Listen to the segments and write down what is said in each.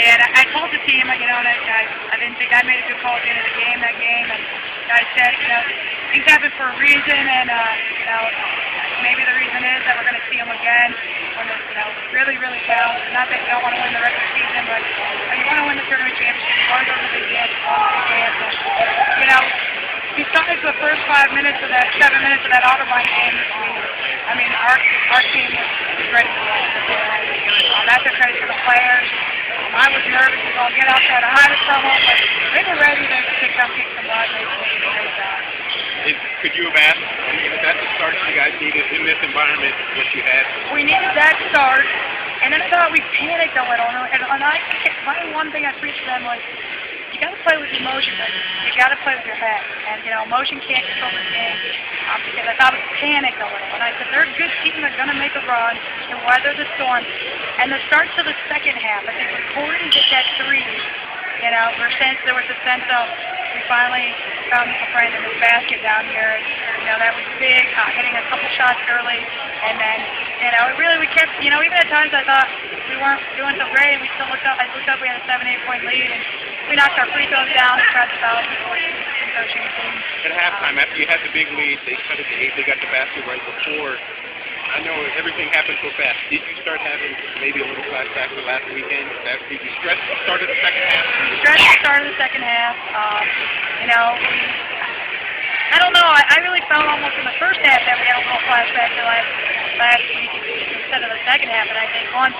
And I told the team, you know, and I didn't think I made a good call at the end of the game, and I said, you know, things happen for a reason, and, you know, maybe the reason is that we're going to see them again when it's, you know, really, really down. Not that you don't want to win the regular season, but when you want to win the tournament championship, you want to go to the big dance, you want to go to the big dance. And, you know, besides the first 5 minutes of that, 7 minutes of that Otterbein game, I mean, our team was ready to win. That's a credit to the players. I was nervous to go get out there to hide someone, but they were ready to come kick some butt. They did a great job. Could you have asked, I mean, is that the start you guys needed in this environment, what you had? We needed that start, and then I thought we panicked a little. And my one thing I preached to them was, you got to play with emotion, but you got to play with your head. And, you know, emotion can't control the game. Because I thought we panicked a little. And I said, they're a good team. They're going to make a run and weather the storm. And the start to the second half, I think when Corey hit that three, you know, there was a sense of we finally found a friend in this basket down here. And, you know, that was big, hitting a couple shots early. And then, you know, we kept, you know, even at times I thought we weren't doing so great. And we still looked up. I looked up, we had a 7-8 point lead. And we knocked our free throws down and tried to foul. At halftime, after you had the big lead, they cut it to 8. They got the basket right before. I know everything happened so fast. Did you start having maybe a little flashback to last weekend? Did you stretch the start of the second half? Stretch the start of the second half. You know, I don't know. I really felt almost in the first half that we had a little flashback to last week instead of the second half. And I think once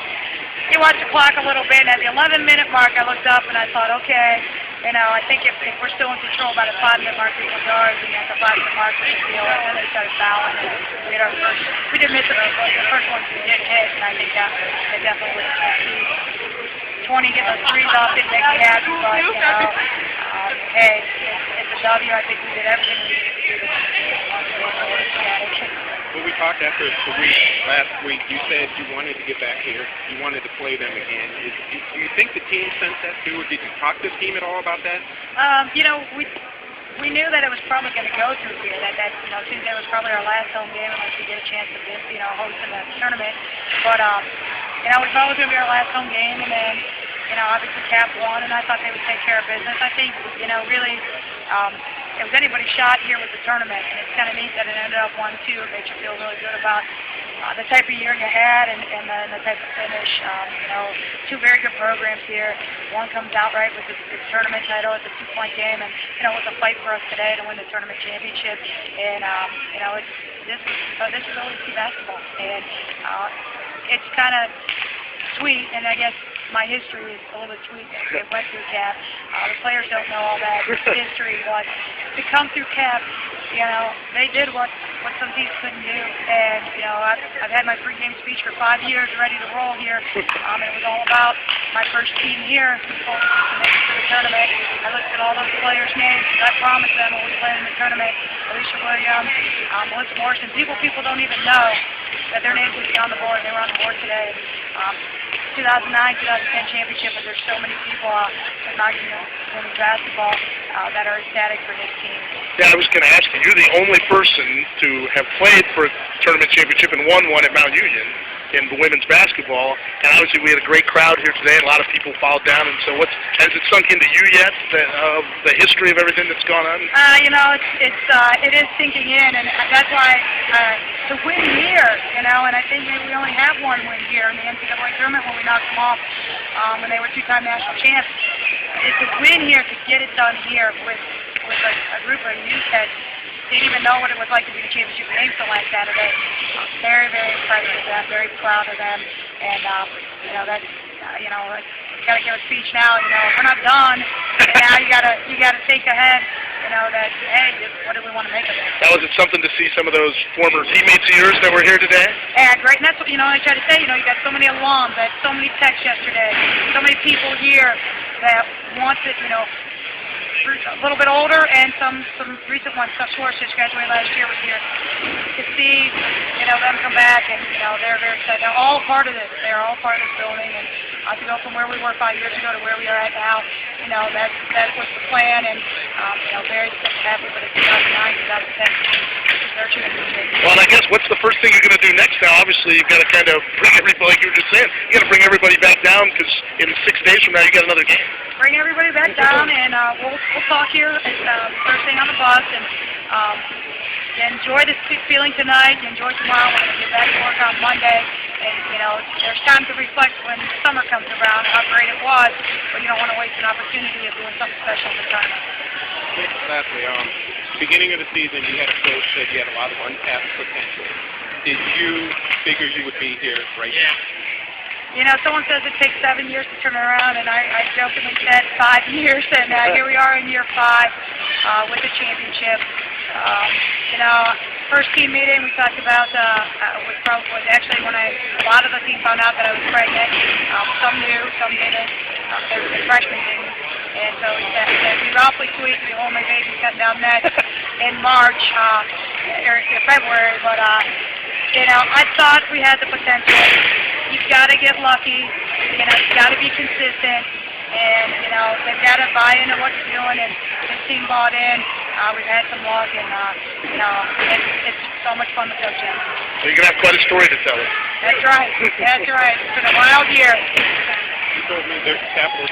you watch the clock a little bit, and at the 11-minute mark, I looked up and I thought, okay, you know, I think if we're still in control by the 5-minute mark, we went yards, and at the 5-minute mark, we could deal, and then they started fouling. We had our first, we did miss it, the first ones we did hit, and I think that definitely was key. 20 get those threes off, didn't make me happy, but, you know, hey, it's a W. I think we did everything we needed to do to win. When we talked after the week last week, you said you wanted to get back here. You wanted to play them again. Do you think the team sensed that too, or did you talk to the team at all about that? You know, we knew that it was probably going to go through here. That you know, Tuesday was probably our last home game unless we get a chance to you know, host in the tournament. But you know, we thought it was going to be our last home game, and then you know, obviously Cap won, and I thought they would take care of business. I think you know, really. It was anybody's shot here with the tournament, and it's kind of neat that it ended up 1-2. It makes you feel really good about the type of year you had and the type of finish. You know, two very good programs here. One comes out right with the tournament title. It's a 2-point game, and you know, it was a fight for us today to win the tournament championship. And you know, this is OSC basketball, and it's kind of sweet, and I guess my history is a little bit sweet. It went through Cap. The players don't know all that history, but to come through Cap, you know, they did what some teams couldn't do. And, you know, I've had my pregame speech for 5 years ready to roll here. It was all about my first team here to make it to the tournament. I looked at all those players' names. I promised them when we played in the tournament, Alicia Williams, Melissa Morrison, people don't even know that their names would be on the board. They were on the board today. 2009, 2010 championship, but there's so many people in women's basketball that are ecstatic for this team. Yeah, I was going to ask you, you're the only person to have played for a tournament championship and won one at Mount Union in women's basketball, and obviously we had a great crowd here today, and a lot of people followed down, and so has it sunk into you yet, the history of everything that's gone on? You know, it is sinking in, and that's why to win here, you know, and I think maybe we only have one win here in the NCAA tournament when we knocked them off when they were 2-time national champs. It's a win here to get it done here with a group of youth that didn't even know what it was like to be the championship game till last Saturday. Very, very impressed with them, very proud of them, and you know, that's you know, you got to give a speech now. You know, we're not done, and now you got to think ahead. You know, that hey, what do we want to make of it? Now, was it something to see some of those former teammates of yours that were here today? Yeah, great. And that's what, you know, I try to say. You know, you got so many alums, I had so many texts yesterday, so many people here that want to, you know, a little bit older, and some recent ones. Stuff Schwartz just graduated last year was here. To see, you know, them come back, and you know, they're very excited. They're all part of this. They're all part of this building, and to go from where we were 5 years ago to where we are at now, you know, that was the plan, and you know, very happy with the 2009, 2010 team. their championship. Well, and I guess what's the first thing you're going to do next now? Obviously, you've got to kind of bring everybody, like you were just saying, you got to bring everybody back down because in 6 days from now you got another game. Bring everybody back down, and we'll talk here first thing on the bus, and enjoy this feeling tonight. Enjoy tomorrow when we get back to work on Monday. And there's time to reflect when summer comes around how great it was, but you don't want to waste an opportunity of doing something special at the time. Lastly, beginning of the season, you had a coach said you had a lot of untapped potential. Did you figure you would be here right now? Someone says it takes 7 years to turn around, and I jokingly said 5 years, and here we are in year 5 with the championship. First team meeting we talked about was actually when a lot of the team found out that I was pregnant. Some knew, some didn't. There was a freshman team. And so he said, be awfully sweet to hold my baby cutting down next in March, or February, but I thought we had the potential. You've got to get lucky, you've got to be consistent, and, they've got to buy into what you're doing, and this team bought in. We've had some luck, and, it's so much fun to coach in. So you're going to have quite a story to tell us. That's right. That's right. It's been a wild year. You told me there's capital